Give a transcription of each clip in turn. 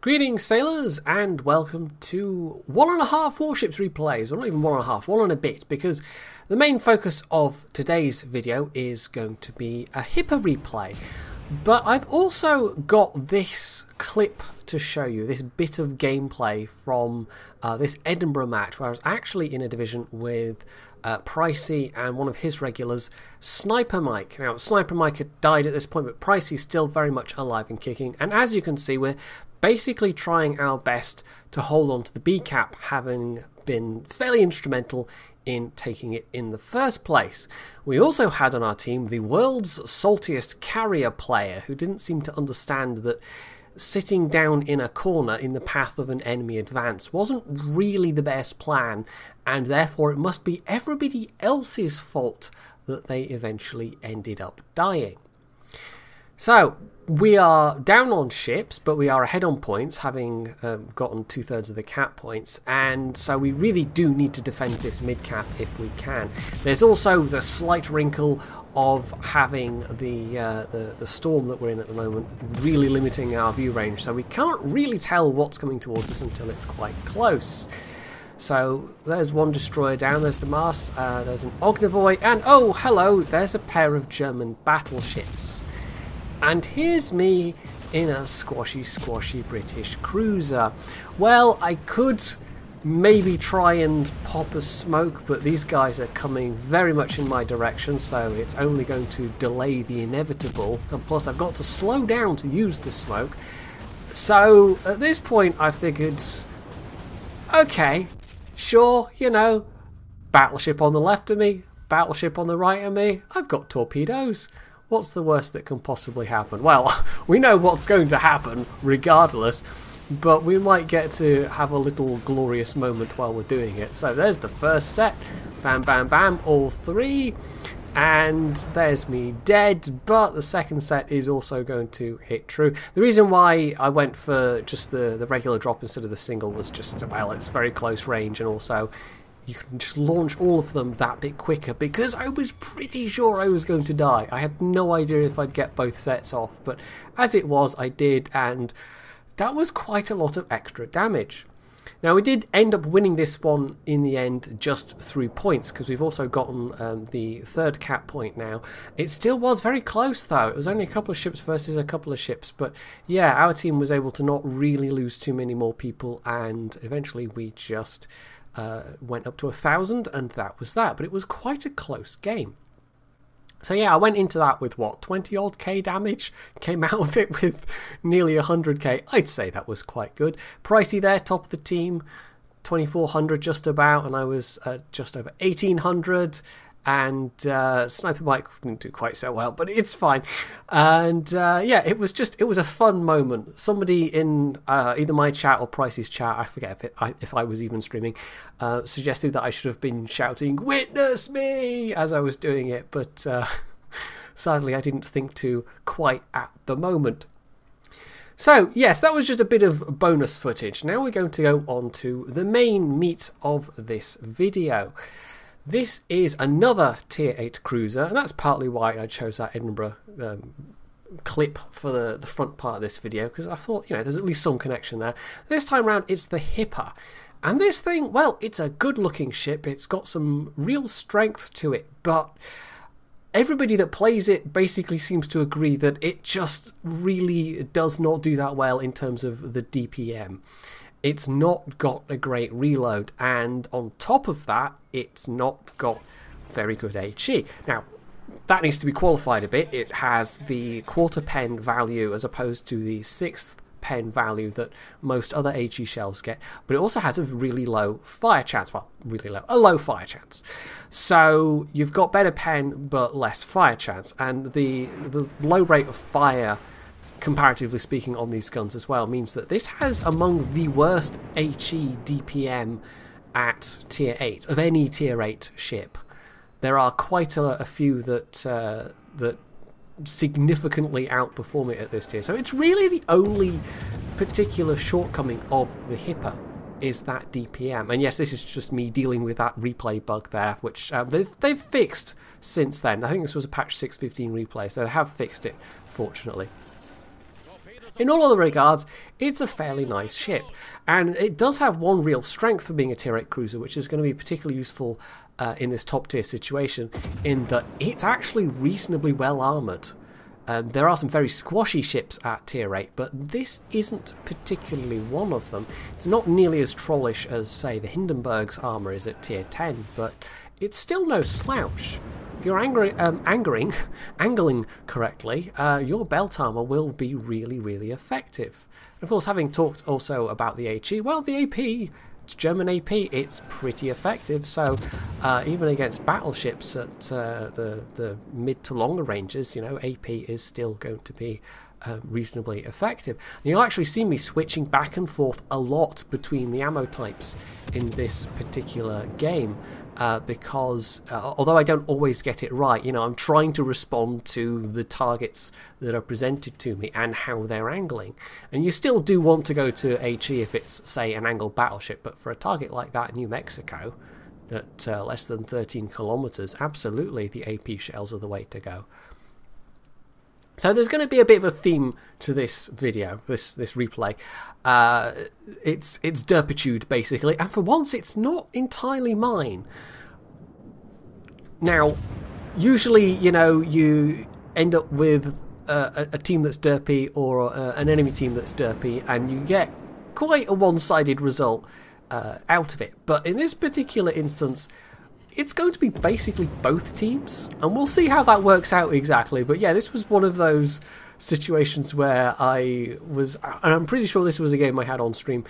Greetings sailors and welcome to 1.5 warships replays, or not even 1.5, one and a bit, because the main focus of today's video is going to be a Hipper replay. But I've also got this clip to show you, this bit of gameplay from this Edinburgh match where I was actually in a division with Pricey and one of his regulars, Sniper Mike. Now, Sniper Mike had died at this point, but Pricey's still very much alive and kicking, and as you can see, we're basically trying our best to hold on to the B cap, having been fairly instrumental in taking it in the first place. We also had on our team the world's saltiest carrier player, who didn't seem to understand that sitting down in a corner in the path of an enemy advance wasn't really the best plan, and therefore it must be everybody else's fault that they eventually ended up dying. So, we are down on ships, but we are ahead on points, having gotten 2/3 of the cap points, and so we really do need to defend this mid-cap if we can. There's also the slight wrinkle of having the storm that we're in at the moment really limiting our view range, so we can't really tell what's coming towards us until it's quite close. So there's one destroyer down, there's the mast, there's an Ognivoy, and oh hello, there's a pair of German battleships. And here's me in a squashy British cruiser. Well, I could maybe try and pop a smoke, but these guys are coming very much in my direction, so it's only going to delay the inevitable. And plus, I've got to slow down to use the smoke. So at this point, I figured, okay, sure, you know, battleship on the left of me, battleship on the right of me, I've got torpedoes. What's the worst that can possibly happen? Well, we know what's going to happen regardless, but we might get to have a little glorious moment while we're doing it. So there's the first set. Bam, bam, bam, all three. And there's me dead, but the second set is also going to hit true. The reason why I went for just the regular drop instead of the single was just, well, it's very close range, and also you can just launch all of them that bit quicker, because I was pretty sure I was going to die. I had no idea if I'd get both sets off, but as it was, I did, and that was quite a lot of extra damage. Now, we did end up winning this one in the end just through points, because we've also gotten the third cap point now. It still was very close, though. It was only a couple of ships versus a couple of ships, but yeah, our team was able to not really lose too many more people, and eventually we just went up to 1,000, and that was that. But it was quite a close game. So yeah, I went into that with what, 20 odd K damage, came out of it with nearly 100k. I'd say that was quite good. Pricey there, top of the team, 2,400 just about, and I was just over 1,800. And Sniper Mike didn't do quite so well, but it's fine. And yeah, it was a fun moment. Somebody in either my chat or Pricey's chat, I forget if I was even streaming, suggested that I should have been shouting "Witness me" as I was doing it, but sadly I didn't think to quite at the moment. So yes, that was just a bit of bonus footage. Now we're going to go on to the main meat of this video. This is another Tier 8 cruiser, and that's partly why I chose that Edinburgh clip for the front part of this video, because I thought, you know, there's at least some connection there. This time around, it's the Hipper. And this thing, well, it's a good-looking ship. It's got some real strength to it, but everybody that plays it basically seems to agree that it just really does not do that well in terms of the DPM. It's not got a great reload, and on top of that, it's not got very good HE. Now, that needs to be qualified a bit. It has the quarter pen value as opposed to the sixth pen value that most other HE shells get, but it also has a really low fire chance. Well, really low, a low fire chance. So you've got better pen, but less fire chance, and the low rate of fire, comparatively speaking, on these guns as well, means that this has among the worst HE DPM at Tier 8 of any Tier 8 ship. There are quite a few that significantly outperform it at this tier. So it's really the only particular shortcoming of the Hipper is that DPM. And yes, this is just me dealing with that replay bug there, which they've fixed since then. I think this was a patch 6.15 replay, so they have fixed it, fortunately. in all other regards, it's a fairly nice ship. And it does have one real strength for being a tier 8 cruiser, which is going to be particularly useful in this top tier situation, in that it's actually reasonably well armoured. There are some very squashy ships at tier 8, but this isn't particularly one of them. It's not nearly as trollish as, say, the Hindenburg's armour is at tier 10, but it's still no slouch. If you're angling correctly, your belt armour will be really, really effective. And of course, having talked also about the HE, well, the AP, it's German AP, it's pretty effective, so even against battleships at the mid to longer ranges, you know, AP is still going to be reasonably effective. And you'll actually see me switching back and forth a lot between the ammo types in this particular game, because although I don't always get it right, you know, I'm trying to respond to the targets that are presented to me and how they're angling. And you still do want to go to HE if it's, say, an angled battleship, but for a target like that in New Mexico at less than 13 kilometers, absolutely the AP shells are the way to go. So there's going to be a bit of a theme to this video, this replay. It's derpitude, basically, and for once it's not entirely mine. Now, usually, you know, you end up with a team that's derpy or an enemy team that's derpy, and you get quite a one-sided result out of it. But in this particular instance, it's going to be basically both teams, and we'll see how that works out exactly. But yeah, this was one of those situations where I was, and I'm pretty sure this was a game I had on stream,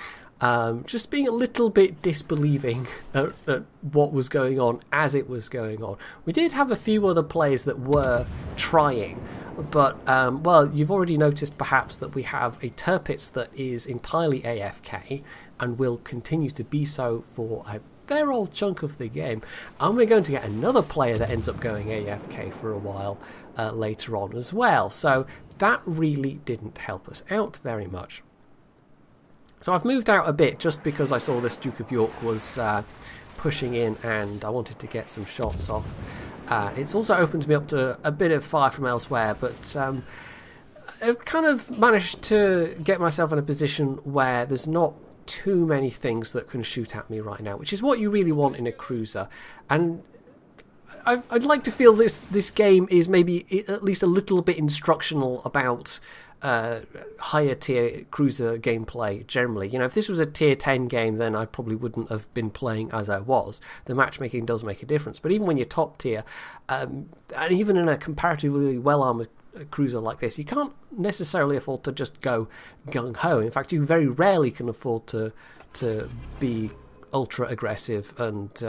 just being a little bit disbelieving at what was going on as it was going on. We did have a few other players that were trying, but well, you've already noticed perhaps that we have a Tirpitz that is entirely AFK and will continue to be so for a fair old chunk of the game, and we're going to get another player that ends up going AFK for a while later on as well, so that really didn't help us out very much. So I've moved out a bit just because I saw this Duke of York was pushing in and I wanted to get some shots off. It's also opened me up to a bit of fire from elsewhere, but I've kind of managed to get myself in a position where there's not too many things that can shoot at me right now, which is what you really want in a cruiser. And I'd like to feel this game is maybe at least a little bit instructional about higher tier cruiser gameplay generally. You know, if this was a tier 10 game, then I probably wouldn't have been playing as I was. The matchmaking does make a difference, but even when you're top tier, and even in a comparatively well armored cruiser like this, you can't necessarily afford to just go gung-ho. In fact, you very rarely can afford to be ultra aggressive and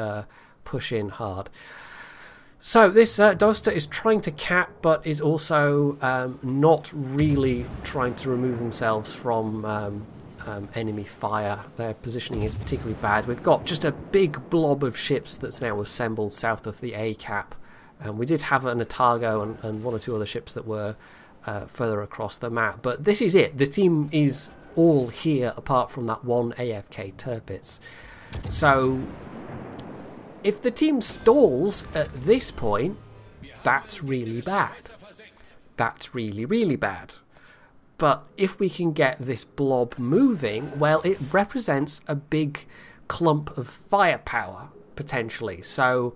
push in hard. So this Doster is trying to cap, but is also not really trying to remove themselves from enemy fire. Their positioning is particularly bad. We've got just a big blob of ships that's now assembled south of the A cap. We did have an Otago and one or two other ships that were further across the map, but this is it. The team is all here apart from that one AFK Tirpitz. So if the team stalls at this point, that's really bad. That's really, really bad. But if we can get this blob moving, well, it represents a big clump of firepower, potentially. So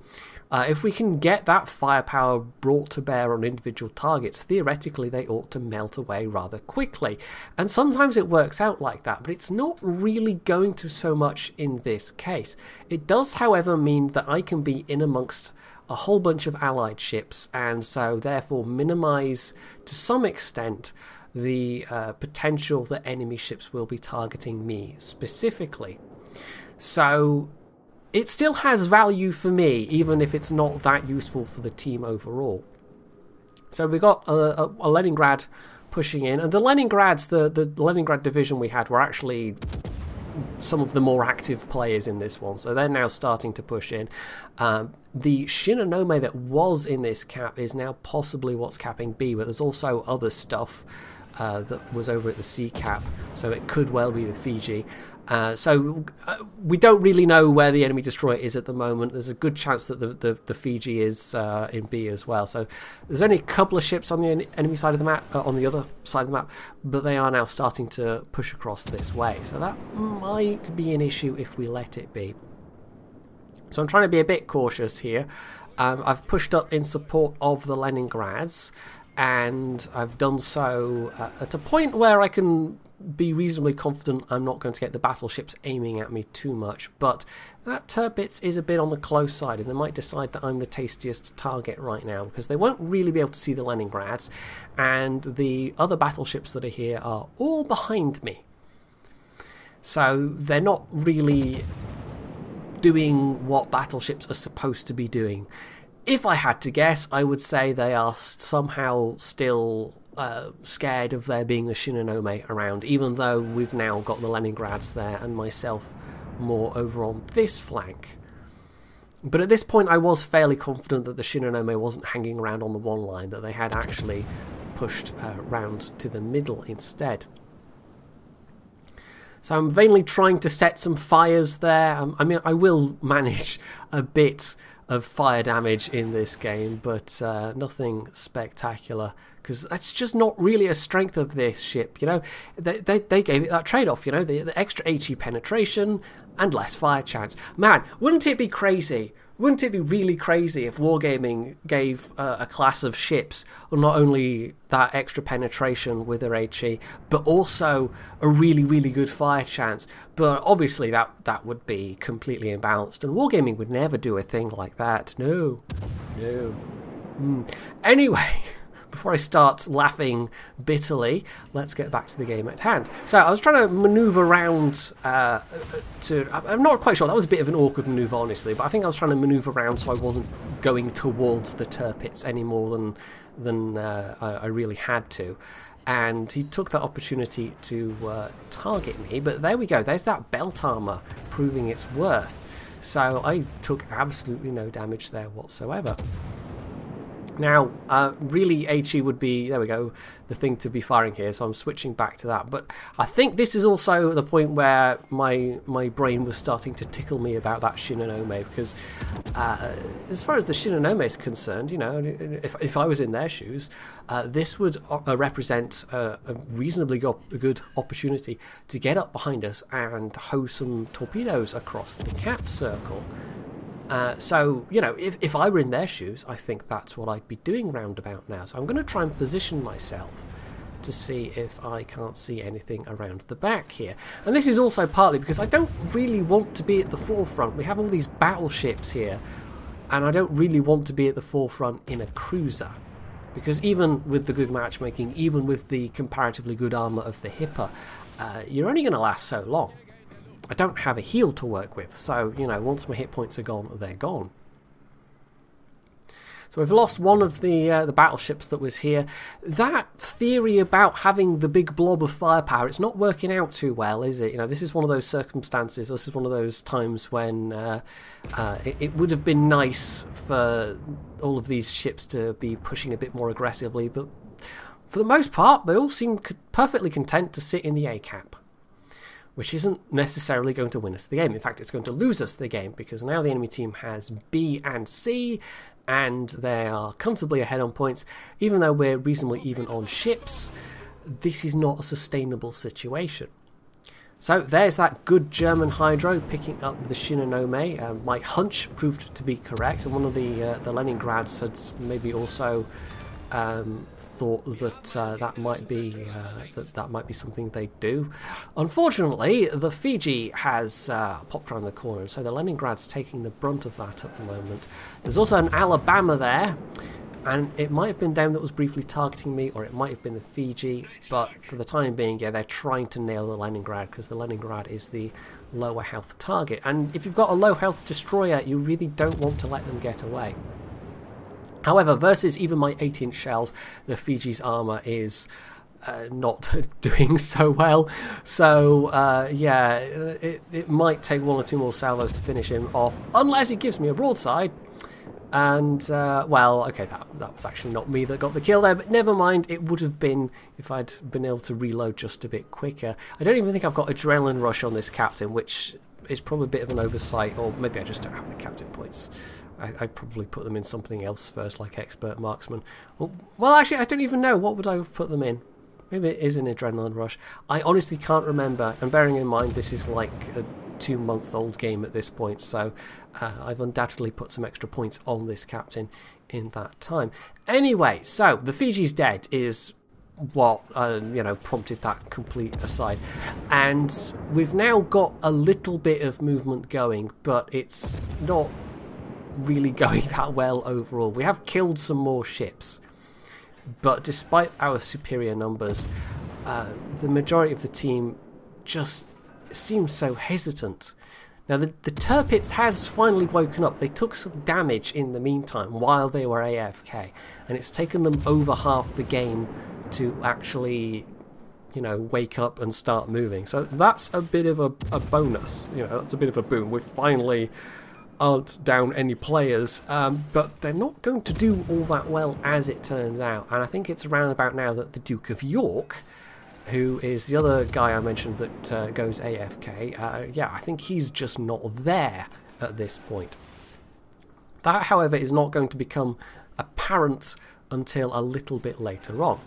if we can get that firepower brought to bear on individual targets, theoretically they ought to melt away rather quickly. And sometimes it works out like that, but it's not really going to so much in this case. It does, however, mean that I can be in amongst a whole bunch of allied ships, and so therefore minimise to some extent the potential that enemy ships will be targeting me specifically. So it still has value for me, even if it's not that useful for the team overall. So we got a Leningrad pushing in, and the Leningrads, the Leningrad division we had, were actually some of the more active players in this one, so they're now starting to push in. The Shinonome that was in this cap is now possibly what's capping B, but there's also other stuff that was over at the sea cap, so it could well be the Fiji. So we don't really know where the enemy destroyer is at the moment. There's a good chance that the Fiji is in B as well. So there's only a couple of ships on the enemy side of the map, on the other side of the map, but they are now starting to push across this way. So that might be an issue if we let it be. So I'm trying to be a bit cautious here. I've pushed up in support of the Leningrads, and I've done so at a point where I can be reasonably confident I'm not going to get the battleships aiming at me too much, but that Tirpitz is a bit on the close side, and they might decide that I'm the tastiest target right now, because they won't really be able to see the Leningrads, and the other battleships that are here are all behind me. So they're not really doing what battleships are supposed to be doing. If I had to guess, I would say they are somehow still scared of there being the Shinonome around, even though we've now got the Leningrads there and myself more over on this flank. But at this point I was fairly confident that the Shinonome wasn't hanging around on the one line, that they had actually pushed round to the middle instead. So I'm vainly trying to set some fires there. I mean, I will manage a bit of fire damage in this game, but nothing spectacular, because that's just not really a strength of this ship. You know, they gave it that trade-off, you know, the extra HE penetration and less fire chance. Man, wouldn't it be crazy? Wouldn't it be really crazy if Wargaming gave a class of ships not only that extra penetration with their HE, but also a really, really good fire chance? But obviously that would be completely imbalanced, and Wargaming would never do a thing like that. No. Anyway, before I start laughing bitterly, let's get back to the game at hand. So I was trying to manoeuvre around I'm not quite sure, that was a bit of an awkward manoeuvre honestly, but I think I was trying to manoeuvre around so I wasn't going towards the Tirpitz any more than I really had to. And he took that opportunity to target me, but there we go, there's that belt armour proving its worth. So I took absolutely no damage there whatsoever. Now, really HE would be, there we go, the thing to be firing here, so I'm switching back to that. But I think this is also the point where my brain was starting to tickle me about that Shinonome, because as far as the Shinonome is concerned, you know, if I was in their shoes, this would represent a reasonably good opportunity to get up behind us and hose some torpedoes across the cap circle. So, you know, if I were in their shoes, I think that's what I'd be doing roundabout now. So I'm going to try and position myself to see if I can't see anything around the back here. And this is also partly because I don't really want to be at the forefront. We have all these battleships here, and I don't really want to be at the forefront in a cruiser. Because even with the good matchmaking, even with the comparatively good armour of the Hipper, you're only going to last so long. I don't have a heal to work with, so, you know, once my hit points are gone, they're gone. So we've lost one of the battleships that was here. That theory about having the big blob of firepower, it's not working out too well, is it? You know, this is one of those circumstances, this is one of those times when it would have been nice for all of these ships to be pushing a bit more aggressively, but for the most part, they all seem perfectly content to sit in the A cap, which isn't necessarily going to win us the game. In fact, it's going to lose us the game, because now the enemy team has B and C, and they are comfortably ahead on points. Even though we're reasonably even on ships, this is not a sustainable situation. So there's that good German Hydro picking up the Shinonome. My hunch proved to be correct, and one of the Leningrads had maybe also thought that that might be something they do. Unfortunately, the Fiji has popped around the corner, and so the Leningrad's taking the brunt of that at the moment. There's also an Alabama there, and it might have been them that was briefly targeting me, or it might have been the Fiji, but for the time being, yeah, they're trying to nail the Leningrad, because the Leningrad is the lower health target, and if you've got a low health destroyer, you really don't want to let them get away. However, versus even my 8-inch shells, the Fiji's armour is not doing so well. So, yeah, it might take one or two more salvos to finish him off, unless he gives me a broadside. And, well, okay, that was actually not me that got the kill there, but never mind, it would have been if I'd been able to reload just a bit quicker. I don't even think I've got Adrenaline Rush on this captain, which is probably a bit of an oversight, or maybe I just don't have the captain points. I'd probably put them in something else first, like Expert Marksman. Well, actually, I don't even know. What would I have put them in? Maybe it is an Adrenaline Rush. I honestly can't remember, and bearing in mind this is like a 2-month-old game at this point, so I've undoubtedly put some extra points on this captain in that time. Anyway, so the Fiji's dead is what prompted that complete aside, and we've now got a little bit of movement going, but it's not really going that well overall. We have killed some more ships, but despite our superior numbers, the majority of the team just seems so hesitant. Now the Tirpitz has finally woken up. They took some damage in the meantime while they were AFK, and it's taken them over half the game to actually, wake up and start moving. So that's a bit of a bonus. That's a bit of a boon. We finally aren't down any players, but they're not going to do all that well as it turns out. And I think it's around about now that the Duke of York, who is the other guy I mentioned that goes AFK, I think he's just not there at this point. That, however, is not going to become apparent until a little bit later on.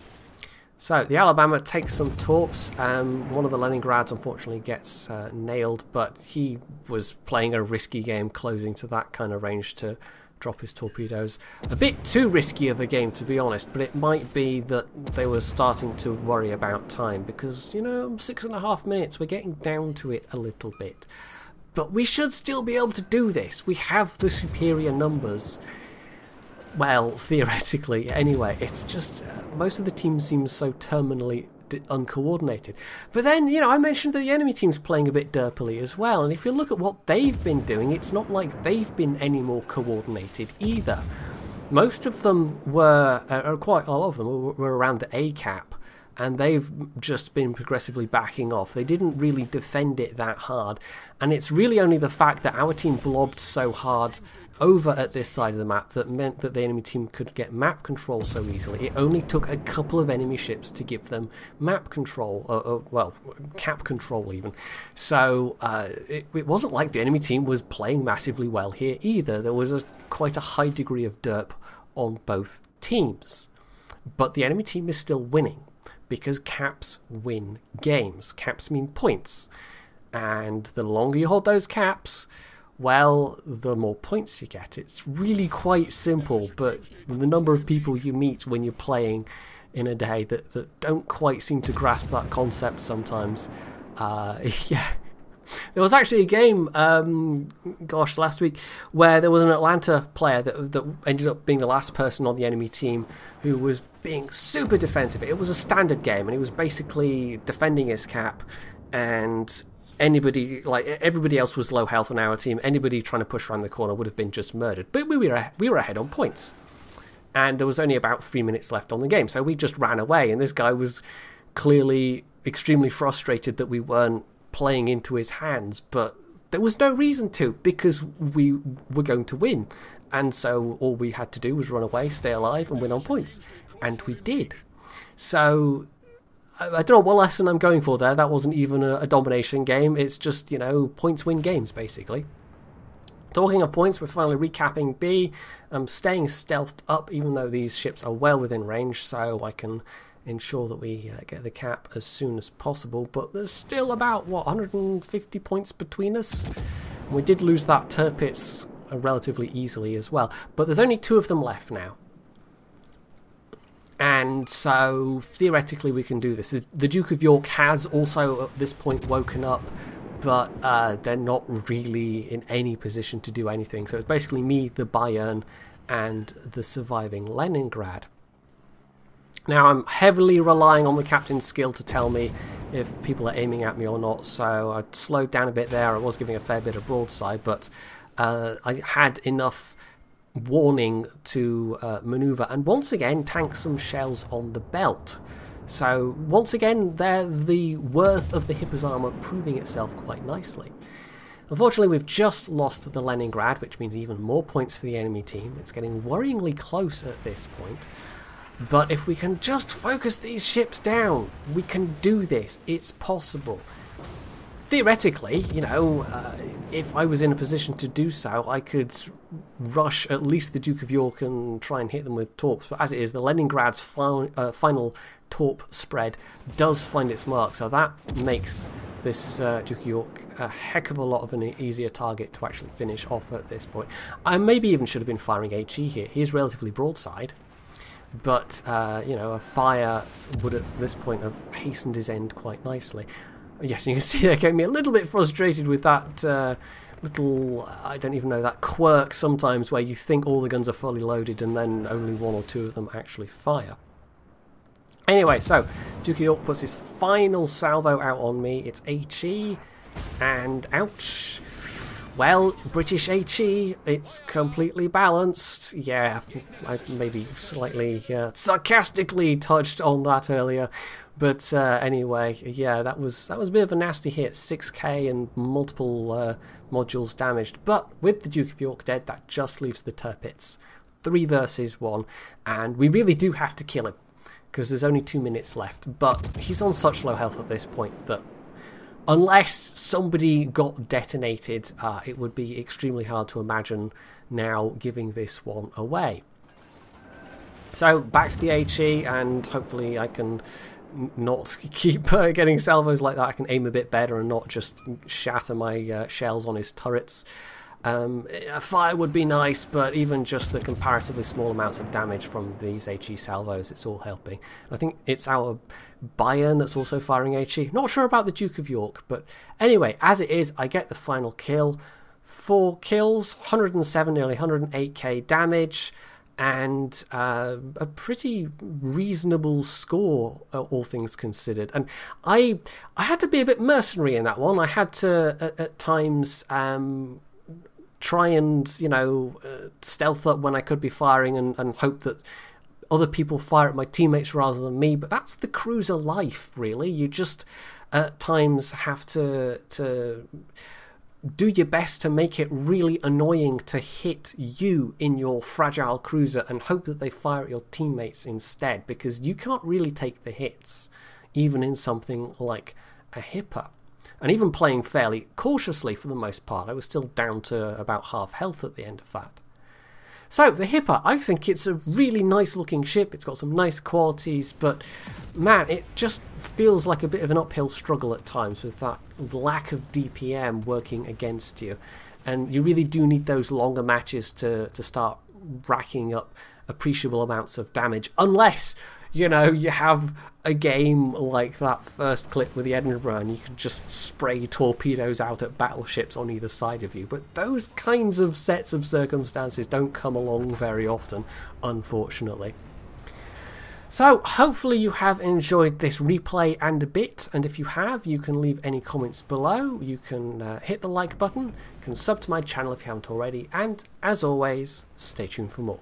So the Alabama takes some torps. One of the Leningrads unfortunately gets nailed, but he was playing a risky game closing to that kind of range to drop his torpedoes. A bit too risky of a game, to be honest, but it might be that they were starting to worry about time because, 6.5 minutes, we're getting down to it a little bit. But we should still be able to do this. We have the superior numbers. Well, theoretically, anyway. It's just most of the team seems so terminally uncoordinated. But then, I mentioned that the enemy team's playing a bit derpily as well, and if you look at what they've been doing, it's not like they've been any more coordinated either. Most of them were, quite a lot of them were around the A cap, and they've just been progressively backing off. They didn't really defend it that hard, and it's really only the fact that our team blobbed so hard over at this side of the map that meant that the enemy team could get map control so easily. It only took a couple of enemy ships to give them map control, well, cap control even. So it wasn't like the enemy team was playing massively well here either. There was quite a high degree of derp on both teams. But the enemy team is still winning because caps win games. Caps mean points. And the longer you hold those caps, well, the more points you get. It's really quite simple, but the number of people you meet when you're playing in a day that don't quite seem to grasp that concept sometimes. Yeah. There was actually a game, last week, where there was an Atlanta player that ended up being the last person on the enemy team who was being super defensive. It was a standard game, and he was basically defending his cap, and everybody else was low health on our team. Anybody trying to push around the corner would have been just murdered. But we were ahead on points, and there was only about 3 minutes left on the game, so we just ran away. And this guy was clearly extremely frustrated that we weren't playing into his hands, but there was no reason to, because we were going to win. And so all we had to do was run away, stay alive, and win on points, and we did. So I don't know what lesson I'm going for there. That wasn't even a domination game. It's just, points win games, basically. Talking of points, we're finally recapping B. I'm staying stealthed up, even though these ships are well within range, so I can ensure that we get the cap as soon as possible. But there's still about, 150 points between us? And we did lose that Tirpitz relatively easily as well. But there's only 2 of them left now. And so, theoretically, we can do this. The Duke of York has also, at this point, woken up, but they're not really in any position to do anything. So it's basically me, the Bayern, and the surviving Leningrad. Now, I'm heavily relying on the captain's skill to tell me if people are aiming at me or not, so I slowed down a bit there. I was giving a fair bit of broadside, but I had enough warning to maneuver and once again tank some shells on the belt. So once again there, the worth of the Hipper's armour proving itself quite nicely. Unfortunately, we've just lost the Leningrad, which means even more points for the enemy team. It's getting worryingly close at this point. But if we can just focus these ships down, we can do this. It's possible. Theoretically, you know, if I was in a position to do so, I could rush at least the Duke of York and try and hit them with torps. But as it is, the Leningrad's final torp spread does find its mark, so that makes this Duke of York a heck of a lot of an easier target to actually finish off at this point. I maybe even should have been firing HE here. He is relatively broadside, but you know, a fire would at this point have hastened his end quite nicely. Yes, you can see that getting me a little bit frustrated with that little, I don't even know, that quirk sometimes where you think all the guns are fully loaded and then only one or two of them actually fire. Anyway, so Duke of York puts his final salvo out on me. It's HE, and ouch. Well, British HE, it's completely balanced. Yeah, I maybe slightly sarcastically touched on that earlier. But anyway, yeah, that was a bit of a nasty hit. 6k and multiple modules damaged. But with the Duke of York dead, that just leaves the Tirpitz. 3 versus 1. And we really do have to kill him, because there's only 2 minutes left. But he's on such low health at this point that unless somebody got detonated, it would be extremely hard to imagine now giving this one away. So back to the HE, and hopefully I can not keep getting salvos like that. I can aim a bit better and not just shatter my shells on his turrets. A fire would be nice, but even just the comparatively small amounts of damage from these HE salvos, it's all helping. I think it's our Bayern that's also firing HE. Not sure about the Duke of York, but anyway, as it is, I get the final kill. 4 kills, 107, nearly 108k damage, and a pretty reasonable score, all things considered. And I had to be a bit mercenary in that one. I had to, at times, try and, you know, stealth up when I could be firing and hope that other people fire at my teammates rather than me. But that's the cruiser life, really. You just, at times, have to do your best to make it really annoying to hit you in your fragile cruiser and hope that they fire at your teammates instead, because you can't really take the hits, even in something like a Hipper. And even playing fairly cautiously for the most part, I was still down to about half health at the end of that. So, the Hipper, I think it's a really nice looking ship. It's got some nice qualities, but man, it just feels like a bit of an uphill struggle at times with that lack of DPM working against you. And you really do need those longer matches to start racking up appreciable amounts of damage, unless, you know, you have a game like that first clip with the Edinburgh and you can just spray torpedoes out at battleships on either side of you. But those kinds of sets of circumstances don't come along very often, unfortunately. So, hopefully you have enjoyed this replay and a bit, and if you have, you can leave any comments below, you can hit the like button, you can sub to my channel if you haven't already, and as always, stay tuned for more.